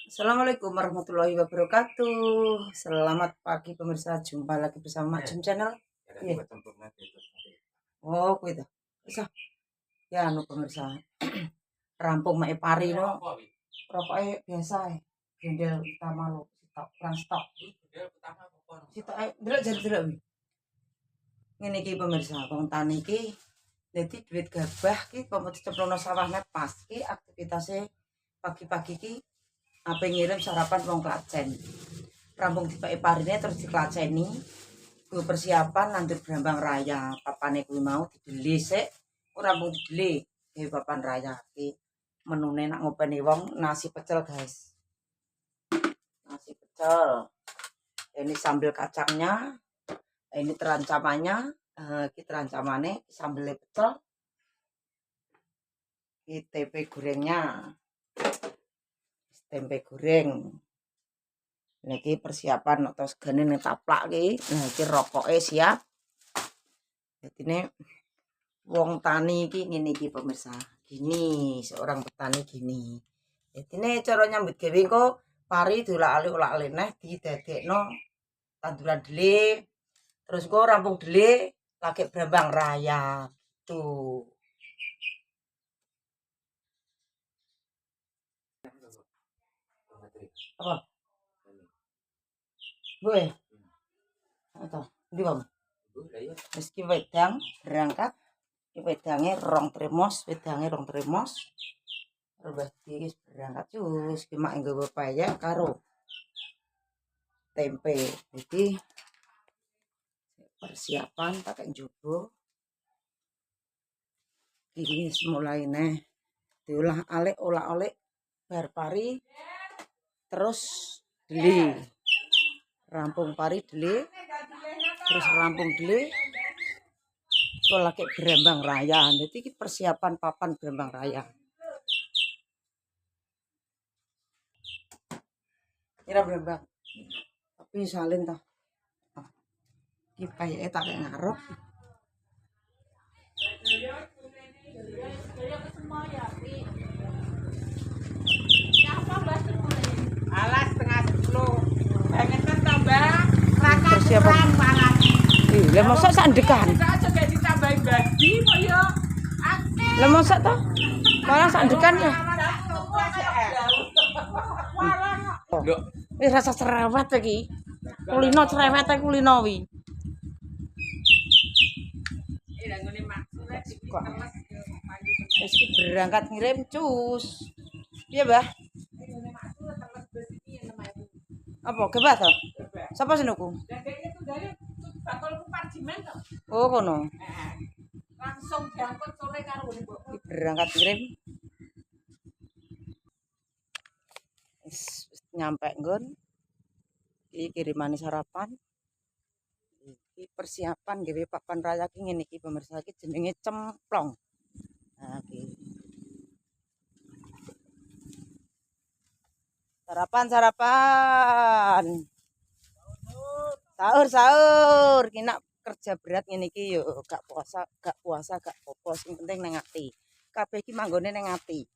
Assalamualaikum warahmatullahi wabarakatuh. Selamat pagi pemirsa, jumpa lagi bersama Jum Channel. Iya. Oh, kuwi to. Wis ya anu pemirsa. Rampung mek pari no. Rokoke biasa ae. Gendel utama lo, stok, kurang stok. Sitok ae, delok jar delok wi. Ngene iki pemirsa, wong tani iki dadi duit gabah ki pamut diceplono sawahnya pas ki aktivitasnya pagi-pagi ki apa ngirim sarapan wong Klacen. Rampung dipake parine terus diklaceni. Ku persiapan nandur Brambang Raya. Papane kuwi mau dibeli sik, ora rampung dibeli. Papan raya iki menune nak ngopeni wong nasi pecel, guys. Nasi pecel. Ini sambal kacangnya, ini terancamannya, ini terancamannya sambal pecel. Ini tempe gorengnya. Tempe goreng. Niki persiapan atau segane ning taplak iki. Nah, iki rokoke siap. Dadine wong tani iki ngene iki pemirsa. Gini, seorang petani gini. Dadine cara nyambut gawe engko pari diolak-alik neh didadekno tanduran dhelé. Terus engko rampung dhelé lagi Brambang Raya. Tuh. Apa? Gue. Atau ndi, Bang? Wis ki wedang berangkat. Ki wedange rong tremos. Terus iki berangkat cus ki mak nggawa payek karo tempe. Jadi persiapan pakai njobo. Iki mulai neh diolah-alik bar pari terus deli. Rampung pari deli. Terus rampung deli. Kok lagi Brambang Raya. Jadi iki persiapan papan Brambang Raya. Kira Brambang. Tapi salin toh. Iki payeke tak ngarep. Alas setengah 10. Pengen kan tambah persiapan panas. Lah mosok sak ndekan. Aja gak ditambahin badi kok ya. Lah mosok to? Malah sak ndekan ya. Wis rasa cerewet iki. Kulino cerewet e kulino wi. Wis berangkat ngirim cus. Piye, Mbah? Apa gebah to? Sapa sing nuku? Oh, kono. Langsung diangkut sore karo mbok. Berangkat ngirim. Wis nyampe nggon. Iki kirimane sarapan. Iki persiapan gawe papan raya ki ngene iki pemirsa iki jenenge cemplong. Nah, iki. Sarapan. Sahur. Ki nak kerja berat ngene iki yo gak puasa, gak apa-apa, sing penting nang ati. Kabeh iki manggone nang ati.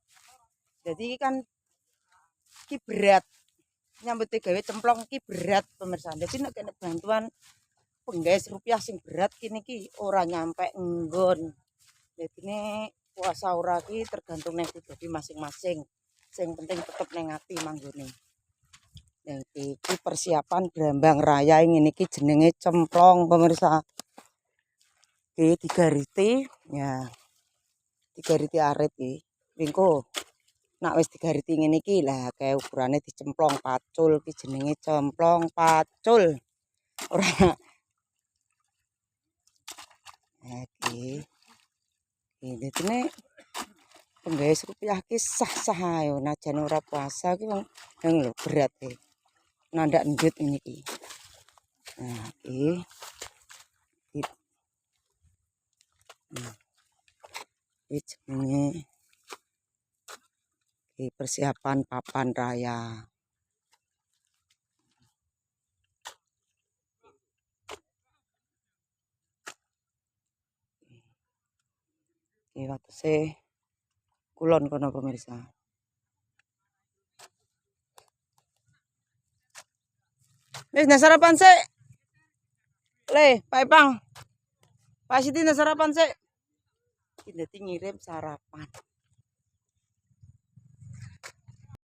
Jadi iki kan iki berat. Nyambut gawe cemplong iki berat pemirsa. Jadi nek kena bantuan penggaes rupiah sing berat kini ki ora nyampe nggon. Dadine puasa ora ki tergantung ning pribadi masing-masing. Sing penting tetep ning ati manggone. Iki persiapan Brambang Raya ngene iki jenenge cemplong pemirsa. Iki digariti ya. Digariti arit iki. Engko nak wis digariti ngene iki lah kae ukurane dicemplong pacul iki jenenge cemplong pacul. Ora iki. Dadine penggaes rupiah ki sah-sah ae najan ora puasa ki wong lho berat e. Nandak ndut ini iki. Nah, iki jenenge persiapan papan raya. Iki watese kulon kono pemirsa. Wis sarapan sik. Le, Pak Ipang. Pak Siti sarapan sik. Ini ngirim sarapan.